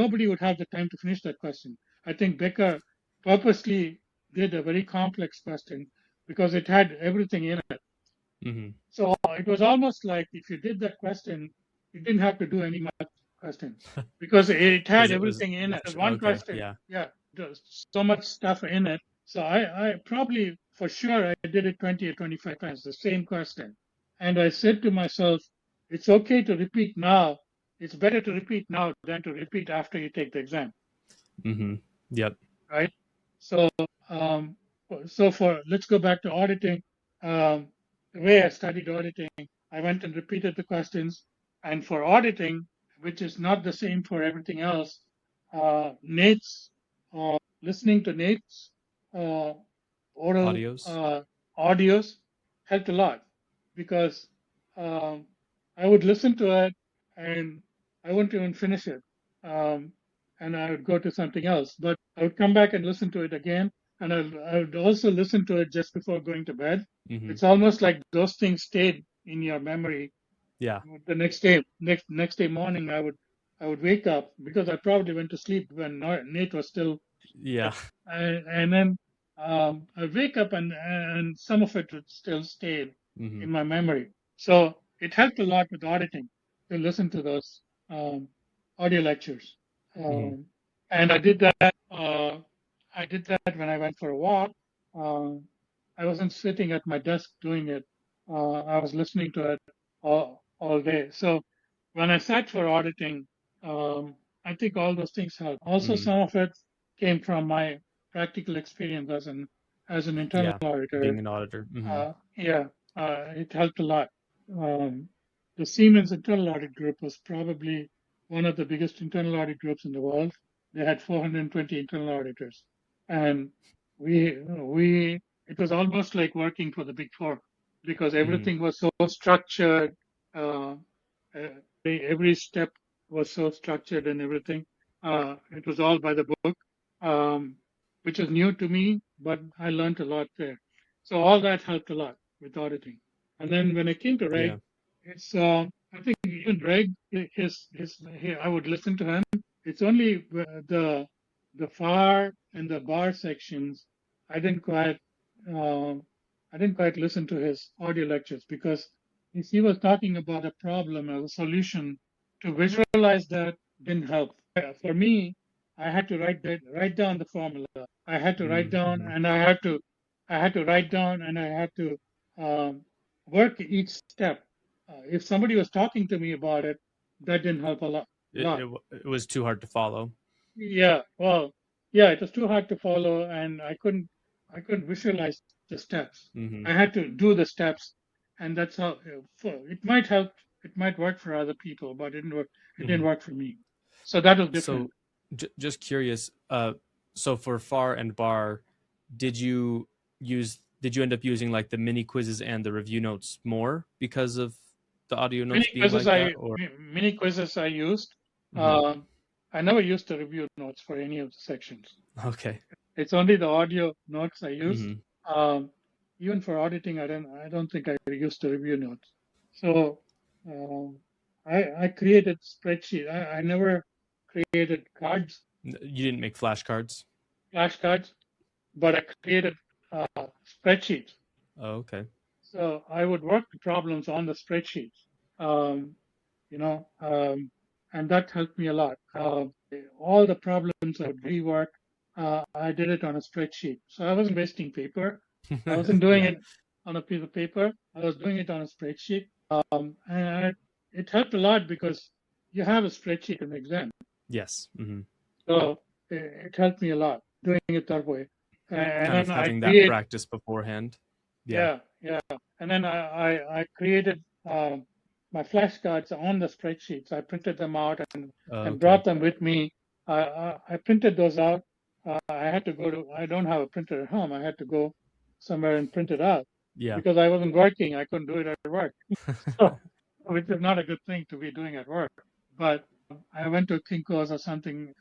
Speaker 1: nobody would have the time to finish that question. I think Becker purposely did a very complex question because it had everything in it.
Speaker 2: Hmm.
Speaker 1: So it was almost like if you did that question, you didn't have to do any much questions because it
Speaker 2: Because
Speaker 1: had everything in it. One
Speaker 2: okay.
Speaker 1: question,
Speaker 2: Yeah.
Speaker 1: yeah, there's so much stuff in it. So I probably, for sure, I did it 20 or 25 times, the same question. And I said to myself, it's okay to repeat now. It's better to repeat now than to repeat after you take the exam,
Speaker 2: Hmm. Yep.
Speaker 1: right? So, um, let's go back to auditing. Um, the way I studied auditing, I went and repeated the questions. And for auditing, which is not the same for everything else, Nate's, listening to Nate's uh, oral
Speaker 2: Audios.
Speaker 1: audios helped a lot because um, I would listen to it and I wouldn't even finish it. Um, and I would go to something else. But I would come back and listen to it again. And I would also listen to it just before going to bed.
Speaker 2: Hmm.
Speaker 1: It's almost like those things stayed in your memory.
Speaker 2: Yeah.
Speaker 1: The next day morning, I would wake up because I probably went to sleep when Nate was still,
Speaker 2: Yeah.
Speaker 1: and then I wake up and some of it would still stay
Speaker 2: Hmm.
Speaker 1: in my memory. So it helped a lot with auditing to listen to those um, audio lectures.
Speaker 2: Hmm.
Speaker 1: Um, and I did that. I did that when I went for a walk. Um, I wasn't sitting at my desk doing it. I was listening to it all day. So when I sat for auditing, I think all those things helped. Also,
Speaker 2: Hmm.
Speaker 1: some of it came from my practical experience as an internal
Speaker 2: Yeah.
Speaker 1: auditor.
Speaker 2: Being an auditor. Hmm.
Speaker 1: Yeah, it helped a lot. Um, the Siemens internal audit group was probably one of the biggest internal audit groups in the world. They had 420 internal auditors, and we it was almost like working for the Big Four because
Speaker 2: Hmm.
Speaker 1: everything was so structured. Uh, every step was so structured and everything. It was all by the book, um, which is new to me, but I learned a lot there. So all that helped a lot with auditing. And then when I came to
Speaker 2: Yeah.
Speaker 1: REG, it's I think even REG, I would listen to him. It's only the FAR and the bar sections I didn't quite uh, I didn't quite listen to his audio lectures because if he was talking about a problem or a solution, to visualize that didn't help. For me, I had to write down the formula. I had to write down,
Speaker 2: Mm-hmm.
Speaker 1: and I had to write down, and I had to um, work each step. If somebody was talking to me about it, that didn't help a lot. Lot.
Speaker 2: It was too hard to follow.
Speaker 1: Yeah. Well, yeah. It was too hard to follow, and I couldn't visualize the steps.
Speaker 2: Hmm.
Speaker 1: I had to do the steps, and that's how it might help. It might work for other people, but it didn't work. It didn't
Speaker 2: Hmm.
Speaker 1: work for me. So that was different.
Speaker 2: So, just curious. So for FAR and bar, did you end up using like the mini quizzes and the review notes more because of the audio notes being like that, or?
Speaker 1: Mini quizzes I used.
Speaker 2: Hmm.
Speaker 1: Um, I never used the review notes for any of the sections.
Speaker 2: Okay.
Speaker 1: It's only the audio notes I used.
Speaker 2: Hmm.
Speaker 1: Um, even for auditing, I don't think I used the review notes. So um, I created spreadsheet. I never created cards,
Speaker 2: You didn't make flashcards.
Speaker 1: flashcards, but I created uh, spreadsheets.
Speaker 2: Oh, okay.
Speaker 1: So I would work the problems on the spreadsheets. Um, you know, and that helped me a lot. All the problems I would rework, I did it on a spreadsheet. So I wasn't wasting paper. I wasn't doing
Speaker 2: Yeah.
Speaker 1: it on a piece of paper. I was doing it on a spreadsheet. It helped a lot because you have a spreadsheet in the exam.
Speaker 2: Yes. Hmm.
Speaker 1: So it helped me a lot doing it that way. And
Speaker 2: Kind of
Speaker 1: then I
Speaker 2: having that
Speaker 1: create,
Speaker 2: practice beforehand. Yeah.
Speaker 1: Yeah. And then I created my flashcards on the spreadsheets. I printed them out and
Speaker 2: Okay.
Speaker 1: brought them with me. I printed those out. I had to I don't have a printer at home. I had to go somewhere and print it out
Speaker 2: Yeah.
Speaker 1: because I wasn't working. I couldn't do it at work. So, which is not a good thing to be doing at work. But I went to Kinko's or something.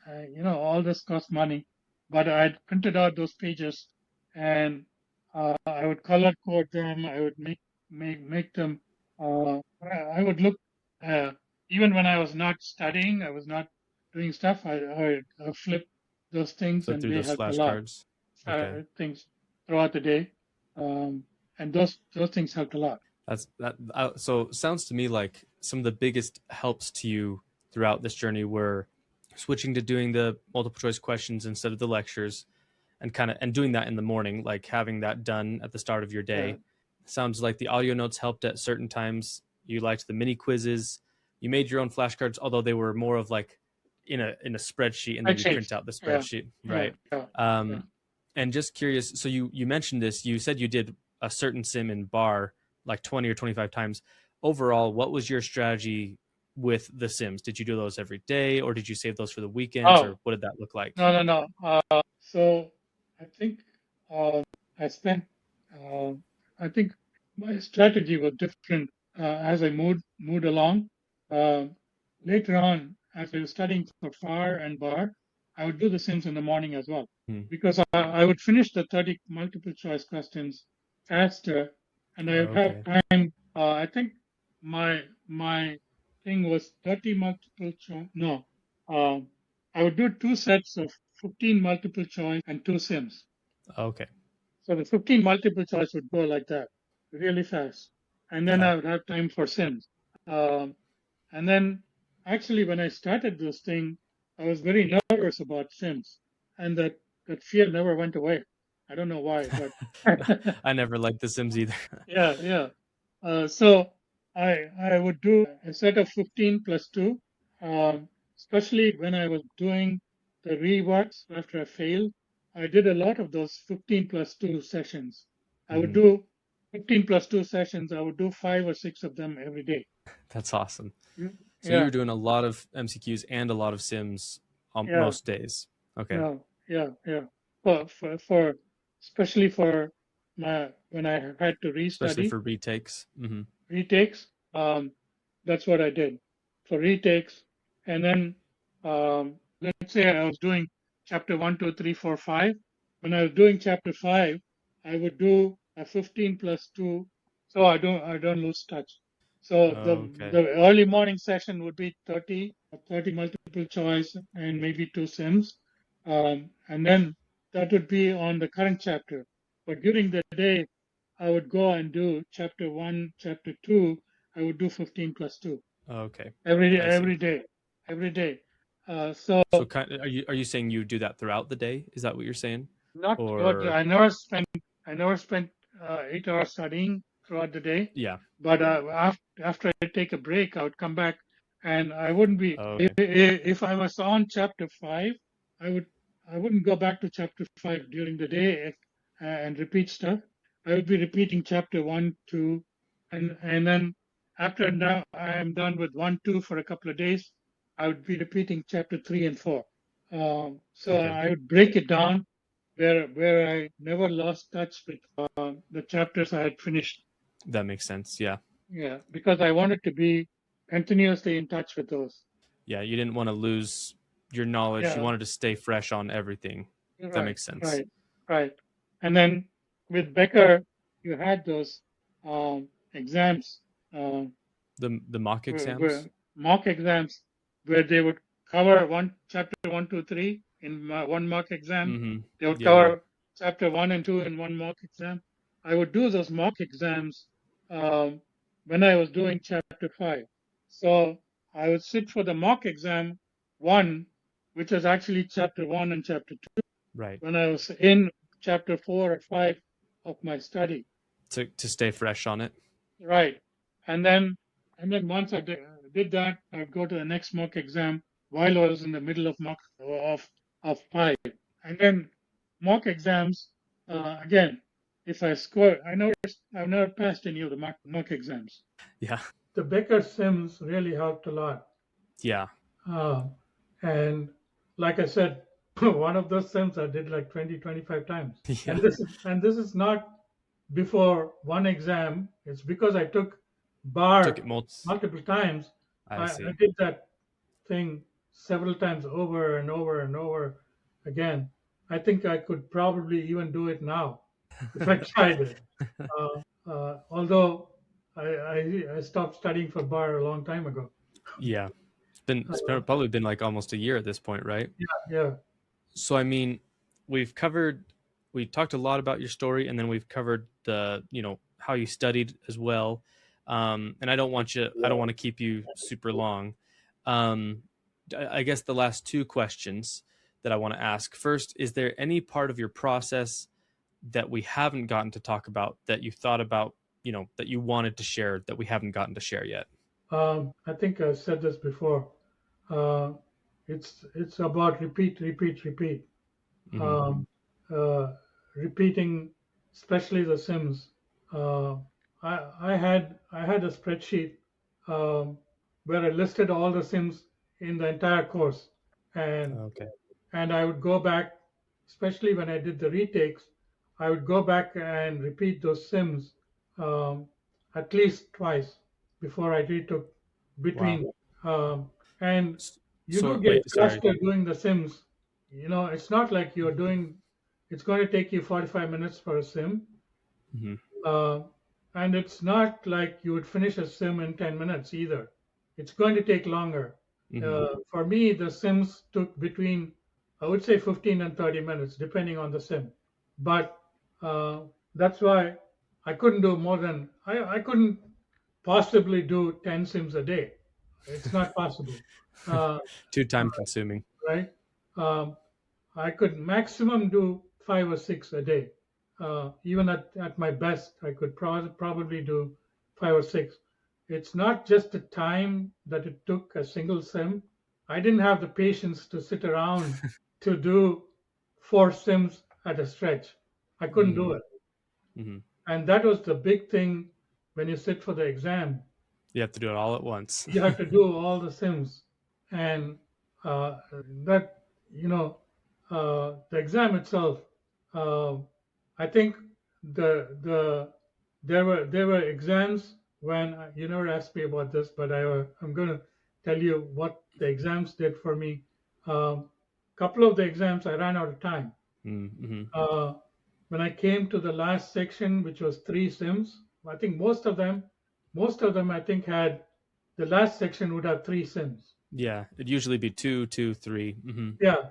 Speaker 1: All this cost money, but I printed out those pages and I would color code them. I would make them. I would look uh, even when I was not studying. I was not doing stuff. I flip those things,
Speaker 2: Flip
Speaker 1: and
Speaker 2: through
Speaker 1: they
Speaker 2: those
Speaker 1: helped a lot.
Speaker 2: flashcards. Okay.
Speaker 1: Things throughout the day, um, and those things helped a lot.
Speaker 2: That's that. So sounds to me like some of the biggest helps to you throughout this journey were switching to doing the multiple choice questions instead of the lectures, and doing that in the morning, like having that done at the start of your
Speaker 1: Yeah,
Speaker 2: day. Sounds like the audio notes helped at certain times. You liked the mini quizzes. You made your own flashcards, although they were more of like in a spreadsheet, and then you print
Speaker 1: spreadsheets.
Speaker 2: out the
Speaker 1: Yeah,
Speaker 2: spreadsheet,
Speaker 1: yeah,
Speaker 2: right?
Speaker 1: yeah, yeah.
Speaker 2: Um, and just curious, so you mentioned this. You said you did a certain sim in bar like 20 or 25 times. Overall, what was your strategy with the sims? Did you do those every day, or did you save those for the weekends,
Speaker 1: Oh,
Speaker 2: or what did that look like?
Speaker 1: no. So I think uh, I spent. Uh, I think my strategy was different as I moved along. Uh, Later on, as I was studying for FAR and BAR, I would do the Sims in the morning as well
Speaker 2: Hmm.
Speaker 1: because I would finish the 30 multiple choice questions faster, and I would have
Speaker 2: Okay.
Speaker 1: time. I think my thing was 30 multiple choice. No, um, I would do two sets of 15 multiple choice and two Sims.
Speaker 2: Okay.
Speaker 1: So the 15 multiple choice would go like that, really fast. And then
Speaker 2: Yeah.
Speaker 1: I would have time for Sims. Um, and then actually, when I started this thing, I was very nervous about Sims. And that fear never went away. I don't know why, but
Speaker 2: I never liked The Sims either.
Speaker 1: yeah. So I would do a set of 15 plus 2, especially when I was doing the reworks after I failed. I did a lot of those 15 plus 2 sessions. I would
Speaker 2: Hmm.
Speaker 1: do 15 plus 2 sessions. I would do 5 or 6 of them every day.
Speaker 2: That's awesome.
Speaker 1: Mm,
Speaker 2: So you
Speaker 1: Yeah,
Speaker 2: were doing a lot of MCQs and a lot of Sims on
Speaker 1: yeah,
Speaker 2: most days. Okay.
Speaker 1: yeah. For especially for my when I had to
Speaker 2: Especially
Speaker 1: restudy.
Speaker 2: for retakes. Hmm.
Speaker 1: Retakes. That's what I did for retakes. And then let's say I was doing chapter 1, 2, 3, 4, 5. When I was doing chapter 5, I would do a 15 plus 2, so I don't lose touch. So
Speaker 2: Okay.
Speaker 1: the early morning session would be 30 multiple choice and maybe two sims, and then that would be on the current chapter. But during the day, I would go and do chapter 1, chapter 2. I would do 15 plus 2
Speaker 2: Okay.
Speaker 1: every
Speaker 2: I see.
Speaker 1: every day, every day. So
Speaker 2: So are you saying you do that throughout the day? Is that what you're saying?
Speaker 1: not what
Speaker 2: Or
Speaker 1: I never spent 8 hours studying throughout the day,
Speaker 2: yeah.
Speaker 1: but after I take a break, I would come back and I wouldn't be
Speaker 2: Okay.
Speaker 1: if I was on chapter 5, I would I wouldn't go back to chapter 5 during the day and repeat stuff. I would be repeating chapter 1, 2, and then after now I am done with 1, 2 for a couple of days, I would be repeating chapter 3 and 4. So
Speaker 2: Okay.
Speaker 1: I would break it down where I never lost touch with the chapters I had finished.
Speaker 2: That makes sense. Yeah.
Speaker 1: Yeah, because I wanted to be continuously in touch with those.
Speaker 2: Yeah. You didn't want to lose your knowledge. You
Speaker 1: Yeah,
Speaker 2: wanted to stay fresh on everything. That
Speaker 1: right,
Speaker 2: makes sense.
Speaker 1: right, right. And then with Becker, you had those exams, uh,
Speaker 2: The mock exams.
Speaker 1: mock exams, where they would cover one chapter 1, 2, 3 in one mock exam.
Speaker 2: Mm-hmm.
Speaker 1: They would
Speaker 2: Yeah.
Speaker 1: cover chapter 1 and 2 in one mock exam. I would do those mock exams um, when I was doing chapter 5. So I would sit for the mock exam 1, which was actually chapter 1 and chapter 2,
Speaker 2: Right.
Speaker 1: when I was in chapter 4 or 5 of my study.
Speaker 2: To stay fresh on it.
Speaker 1: Right. And then once I did that, I'd go to the next mock exam while I was in the middle of mock of 5. And then mock exams again. if I score, I've never passed any of the mock exams.
Speaker 2: Yeah.
Speaker 1: The Becker Sims really helped a lot.
Speaker 2: Yeah.
Speaker 1: And like I said, one of those sims I did like 20, 25 times.
Speaker 2: Yeah.
Speaker 1: And this is not before one exam. It's because I took bar
Speaker 2: Took it
Speaker 1: multiple times.
Speaker 2: I see.
Speaker 1: I did that thing several times over and over and over again. I think I could probably even do it now if I tried it. Although I stopped studying for bar a long time ago.
Speaker 2: Yeah. It's probably been like almost a year at this point, right?
Speaker 1: Yeah.
Speaker 2: So I mean, we talked a lot about your story, and then we've covered the, how you studied as well. And I don't want to keep you super long. I guess the last two questions that I want to ask. First, is there any part of your process that we haven't gotten to talk about that you thought about, that you wanted to share that we haven't gotten to share yet?
Speaker 1: I think I said this before. It's about repeat.
Speaker 2: Mm-hmm.
Speaker 1: Repeating, especially the sims. I had a spreadsheet where I listed all the sims in the entire course, and
Speaker 2: Okay.
Speaker 1: and I would go back, especially when I did the retakes, I would go back and repeat those sims at least twice before I retook between. And you do get flustered doing the sims. It's not like you're doing. It's going to take you 45 minutes for a sim,
Speaker 2: Mm-hmm.
Speaker 1: and it's not like you would finish a sim in 10 minutes either. It's going to take longer.
Speaker 2: Mm-hmm.
Speaker 1: For me, the sims took between, I would say, 15 and 30 minutes, depending on the sim. But that's why I couldn't do more than, I couldn't possibly do 10 sims a day. It's not possible.
Speaker 2: Too time consuming.
Speaker 1: Right? I could maximum do 5 or 6 a day. Even at my best, I could probably do 5 or 6. It's not just the time that it took a single sim. I didn't have the patience to sit around to do 4 sims at a stretch. I couldn't do it.
Speaker 2: Mm-hmm.
Speaker 1: And that was the big thing when you sit for the exam.
Speaker 2: You have to do it all at once.
Speaker 1: You have to do all the sims. And that, the exam itself, I think there were exams when you never asked me about this, but I'm going to tell you what the exams did for me. Couple of the exams I ran out of time.
Speaker 2: Mm-hmm.
Speaker 1: When I came to the last section, which was 3 sims, I think most of them I think had the last section would have 3 sims.
Speaker 2: Yeah, it'd usually be 2, 2, 3. Mm-hmm.
Speaker 1: Yeah,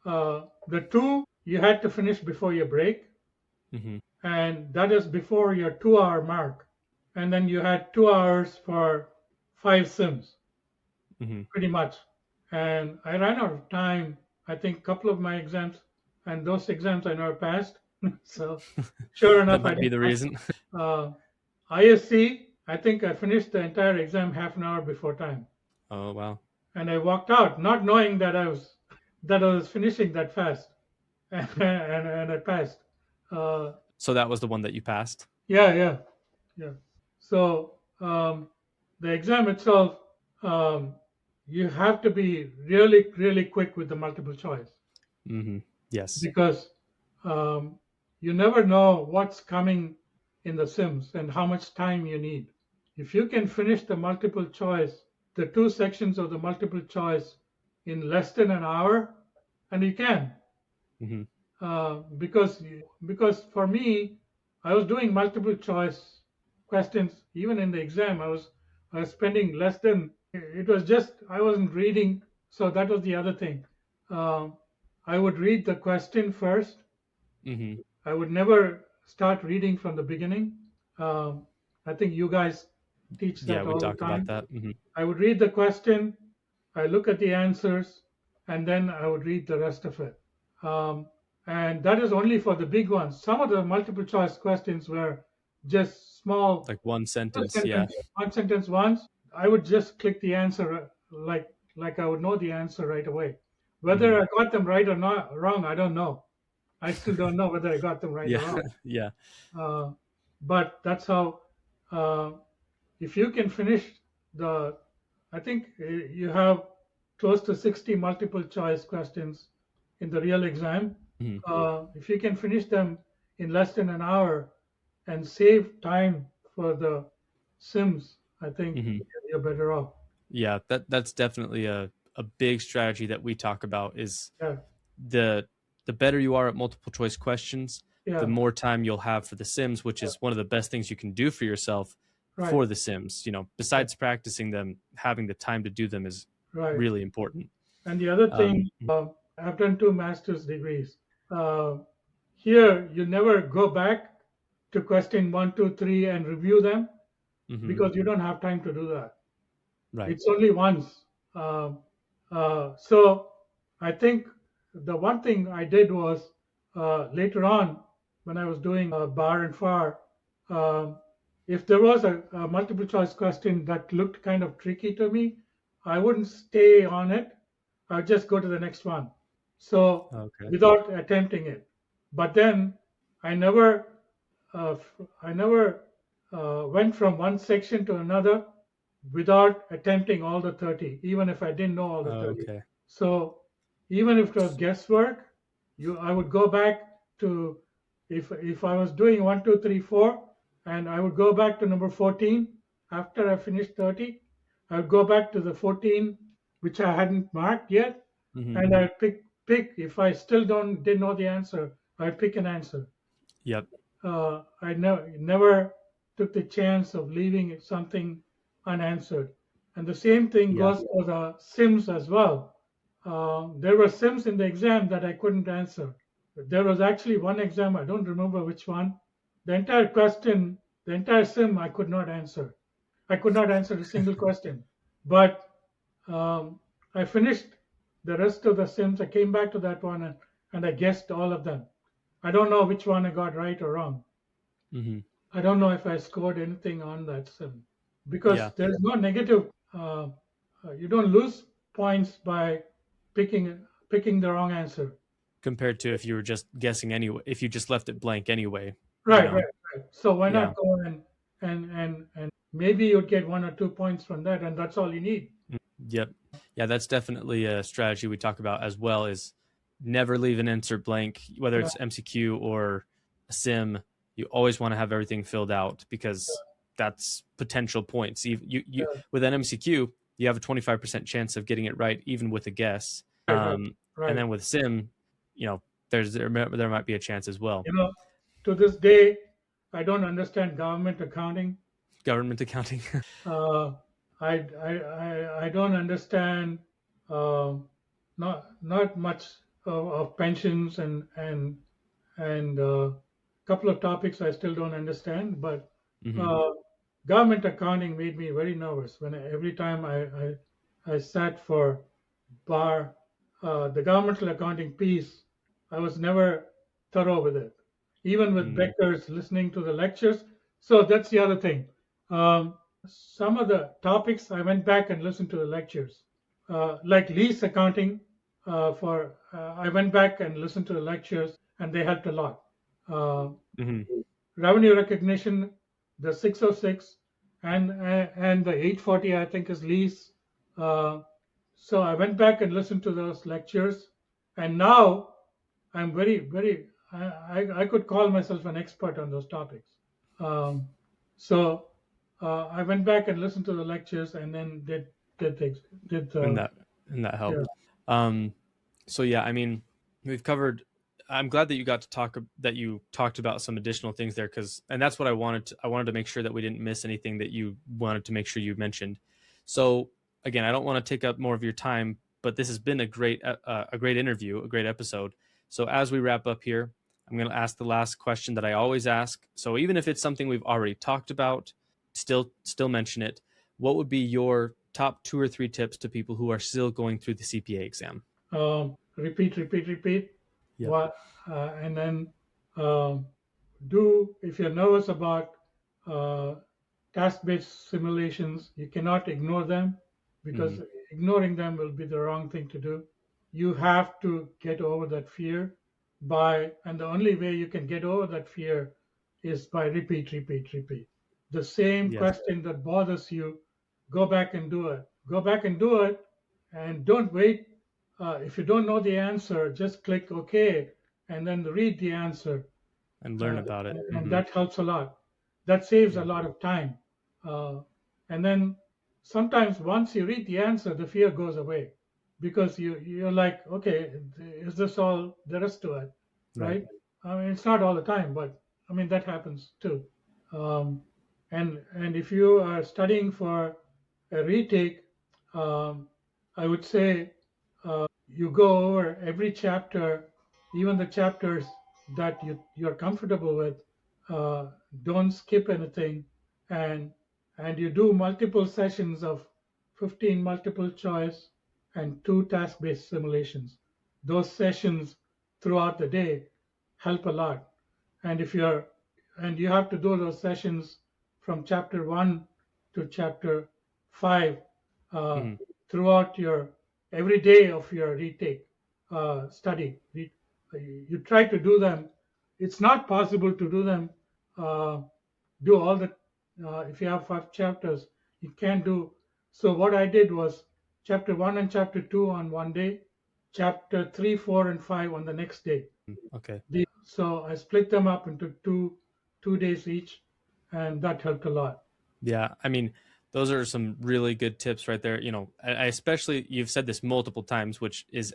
Speaker 1: the 2 you had to finish before your break, and that is before your 2-hour mark, and then you had 2 hours for 5 sims, pretty much. And I ran out of time. I think a couple of my exams, and those exams I never passed. So sure enough,
Speaker 2: that might be the reason.
Speaker 1: ISC, I think I finished the entire exam half an hour before time.
Speaker 2: Oh wow!
Speaker 1: And I walked out, not knowing that I was finishing that fast, and I passed.
Speaker 2: So that was the one that you passed?
Speaker 1: Yeah. So the exam itself, you have to be really, really quick with the multiple choice.
Speaker 2: Mm-hmm. Yes.
Speaker 1: Because you never know what's coming in the sims and how much time you need. If you can finish the multiple choice, the 2 sections of the multiple choice in less than an hour, and you can. Because for me, I was doing multiple choice questions even in the exam. I was spending less than. It was just I wasn't reading, so that was the other thing. I would read the question first. I would never start reading from the beginning. I think you guys teach that all the time.
Speaker 2: Yeah, we talk about that.
Speaker 1: I would read the question, I look at the answers, and then I would read the rest of it. And that is only for the big ones. Some of the multiple choice questions were just small.
Speaker 2: Like one sentence,
Speaker 1: yeah. One sentence once. I would just click the answer like I would know the answer right away. Whether I got them right or not wrong, I don't know. I still don't know whether I got them right or
Speaker 2: Yeah.
Speaker 1: wrong.
Speaker 2: Yeah.
Speaker 1: But that's how. Uh, if you can finish the, I think you have close to 60 multiple choice questions in the real exam.
Speaker 2: Mhm.
Speaker 1: If you can finish them in less than an hour and save time for the sims, I think
Speaker 2: Mhm.
Speaker 1: you're better off.
Speaker 2: Yeah, that's definitely a big strategy that we talk about is
Speaker 1: Yeah,
Speaker 2: the the better you are at multiple choice questions, the
Speaker 1: yeah,
Speaker 2: more time you'll have for the sims, which
Speaker 1: yeah,
Speaker 2: is one of the best things you can do for yourself
Speaker 1: right,
Speaker 2: for the sims.
Speaker 1: right,
Speaker 2: Besides practicing them, having the time to do them is
Speaker 1: right.
Speaker 2: really important.
Speaker 1: And the other thing, I've done 2 master's degrees. Uh, Here, you never go back to question 1, 2, 3 and review them
Speaker 2: Mhm.
Speaker 1: because you don't have time to do that.
Speaker 2: Right.
Speaker 1: It's only once. So I think the one thing I did was later on when I was doing bar and far, um, if there was a multiple choice question that looked kind of tricky to me, I wouldn't stay on it. I'd just go to the next one. So
Speaker 2: Okay.
Speaker 1: without attempting it. But then I never, I never went from one section to another without attempting all the 30, even if I didn't know all the 30.
Speaker 2: Okay.
Speaker 1: So even if it was guesswork, I would go back to, if I was doing 1, 2, 3, 4, and I would go back to number 14 after I finished 30. I would go back to the 14 which I hadn't marked yet,
Speaker 2: Mhm.
Speaker 1: and I'd pick. If I still didn't know the answer, I'd pick an answer.
Speaker 2: Yep.
Speaker 1: I never took the chance of leaving something unanswered. And the same thing
Speaker 2: Yeah.
Speaker 1: goes for the Sims as well. There were Sims in the exam that I couldn't answer. There was actually one exam, I don't remember which one. The entire question, the entire Sim, I could not answer. I could not answer a single question. But I finished the rest of the Sims. I came back to that one and I guessed all of them. I don't know which one I got right or wrong.
Speaker 2: Mhm.
Speaker 1: I don't know if I scored anything on that sim
Speaker 2: Yeah.
Speaker 1: because there's no negative. You don't lose points by picking the wrong answer.
Speaker 2: Compared to if you were just guessing anyway, if you just left it blank anyway, you
Speaker 1: Right, right,
Speaker 2: know.
Speaker 1: right. So why
Speaker 2: Yeah.
Speaker 1: not go and maybe you'd get 1 or 2 points from that, and that's all you need.
Speaker 2: Yep. Yeah, that's definitely a strategy we talk about as well is never leave an answer blank, whether
Speaker 1: Yeah,
Speaker 2: it's MCQ or a sim. You always want to have everything filled out because that's potential points. You
Speaker 1: yeah.
Speaker 2: with an MCQ, you have a 25% chance of getting it right, even with a guess.
Speaker 1: Right, right,
Speaker 2: And
Speaker 1: right.
Speaker 2: then with sim, there might be a chance as well.
Speaker 1: You know, to this day, I don't understand government accounting.
Speaker 2: Government accounting.
Speaker 1: Uh, I don't understand not much of pensions and couple of topics I still don't understand. But
Speaker 2: Hmm.
Speaker 1: uh, government accounting made me very nervous when every time I sat for bar, the governmental accounting piece, I was never thorough with it. Even with
Speaker 2: Mm.
Speaker 1: Becker's listening to the lectures. So that's the other thing. Um, some of the topics I went back and listened to the lectures, like lease accounting. I went back and listened to the lectures, and they helped a lot. Uh,
Speaker 2: Hmm.
Speaker 1: Revenue recognition, the 606, and the 840, I think, is lease. Uh, so I went back and listened to those lectures, and now I'm very. I could call myself an expert on those topics. Um, so I went back and listened to the lectures, and then did things did
Speaker 2: And that
Speaker 1: yeah,
Speaker 2: helped. Um, so yeah, I mean, we've covered. I'm glad that you talked about some additional things there because, and that's what I wanted to make sure that we didn't miss anything that you wanted to make sure you mentioned. So again, I don't want to take up more of your time, but this has been a great interview, a great episode. So as we wrap up here, I'm going to ask the last question that I always ask. So even if it's something we've already talked about, still mention it. What would be your top 2 or 3 tips to people who are still going through the CPA exam?
Speaker 1: repeat.
Speaker 2: Yep.
Speaker 1: What and then um, do if you're nervous about uh, task-based simulations, you cannot ignore them
Speaker 2: Hmm.
Speaker 1: because ignoring them will be the wrong thing to do. You have to get over that fear.
Speaker 3: and the only way you can get over that fear is by repeat. The same
Speaker 2: Yes.
Speaker 3: question that bothers you, go back and do it. Go back and do it, and don't wait. If you don't know the answer, just click OK and then read the answer.
Speaker 2: And learn about it.
Speaker 3: And that helps a lot. That saves a lot of time. And then sometimes once you read the answer, the fear goes away because you're like, okay, is this all there is to it, right? I mean, it's not all the time, but I mean that happens too. And if you are studying for a retake, I would say you go over every chapter, even the chapters that you're comfortable with. Don't skip anything, and you do multiple sessions of 15 multiple choice and 2 task-based simulations. Those sessions throughout the day help a lot. And you have to do those sessions from chapter 1 to chapter 5 throughout your every day of your retake study. You try to do them. It's not possible to do them. Do all the if you have 5 chapters, you can't do. So what I did was chapter 1 and chapter 2 on one day, chapter 3, 4, and 5 on the next day.
Speaker 2: Okay.
Speaker 3: So I split them up into two days each, and that helped a lot.
Speaker 2: Yeah, I mean, those are some really good tips right there. You know, I especially, you've said this multiple times, which is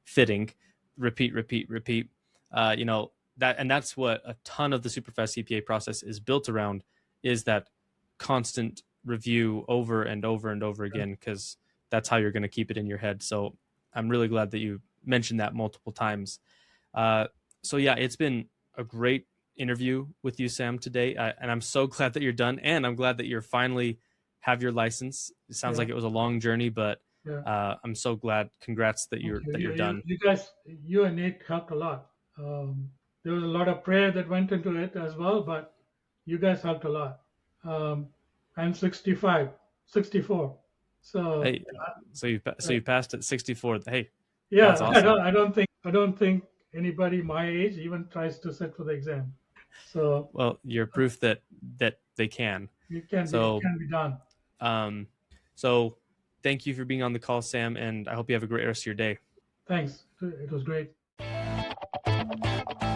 Speaker 2: fitting. Repeat. You know, that's what a ton of the SuperFast CPA process is built around, is that constant review over and over and over again, because that's how you're going to keep it in your head. So I'm really glad that you mentioned that multiple times. So yeah, it's been a great interview with you, Sam, today. And I'm so glad that you're done. And I'm glad that you're finally have your license. It sounds like it was a long journey, but I'm so glad. Congrats that you're done.
Speaker 3: You guys, you and Nate helped a lot. There was a lot of prayer that went into it as well, but you guys helped a lot. I'm 64. So
Speaker 2: hey, so you passed at 64. Hey,
Speaker 3: yeah,
Speaker 2: that's awesome.
Speaker 3: I don't think anybody my age even tries to sit for the exam. So
Speaker 2: well, you're proof that they can.
Speaker 3: It can be done.
Speaker 2: So thank you for being on the call, Sam, and I hope you have a great rest of your day.
Speaker 3: Thanks. It was great.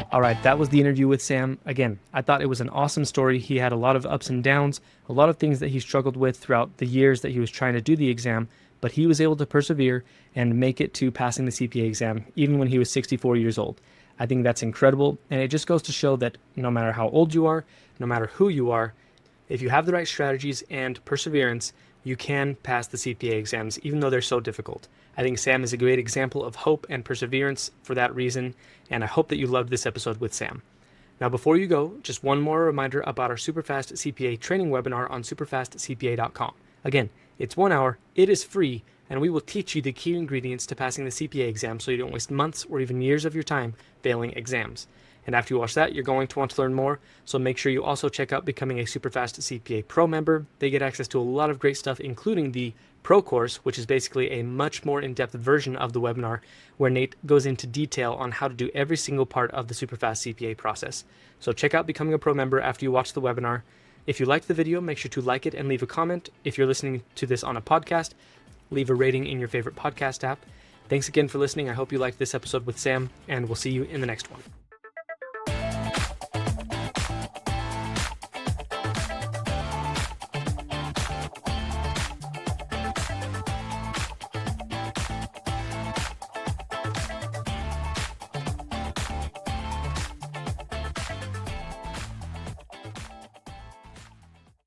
Speaker 2: All right, that was the interview with Sam. Again, I thought it was an awesome story. He had a lot of ups and downs, a lot of things that he struggled with throughout the years that he was trying to do the exam, but he was able to persevere and make it to passing the CPA exam, even when he was 64 years old. I think that's incredible, and it just goes to show that no matter how old you are, no matter who you are, if you have the right strategies and perseverance, you can pass the CPA exams, even though they're so difficult. I think Sam is a great example of hope and perseverance for that reason, and I hope that you loved this episode with Sam. Now, before you go, just one more reminder about our SuperFast CPA training webinar on SuperfastCPA.com. Again, it's 1 hour, it is free, and we will teach you the key ingredients to passing the CPA exam so you don't waste months or even years of your time failing exams. And after you watch that, you're going to want to learn more, so make sure you also check out becoming a SuperFast CPA Pro member. They get access to a lot of great stuff, including the Pro course, which is basically a much more in-depth version of the webinar, where Nate goes into detail on how to do every single part of the SuperFast CPA process. So check out becoming a Pro member after you watch the webinar. If you liked the video, make sure to like it and leave a comment. If you're listening to this on a podcast, leave a rating in your favorite podcast app. Thanks again for listening. I hope you liked this episode with Sam, and we'll see you in the next one.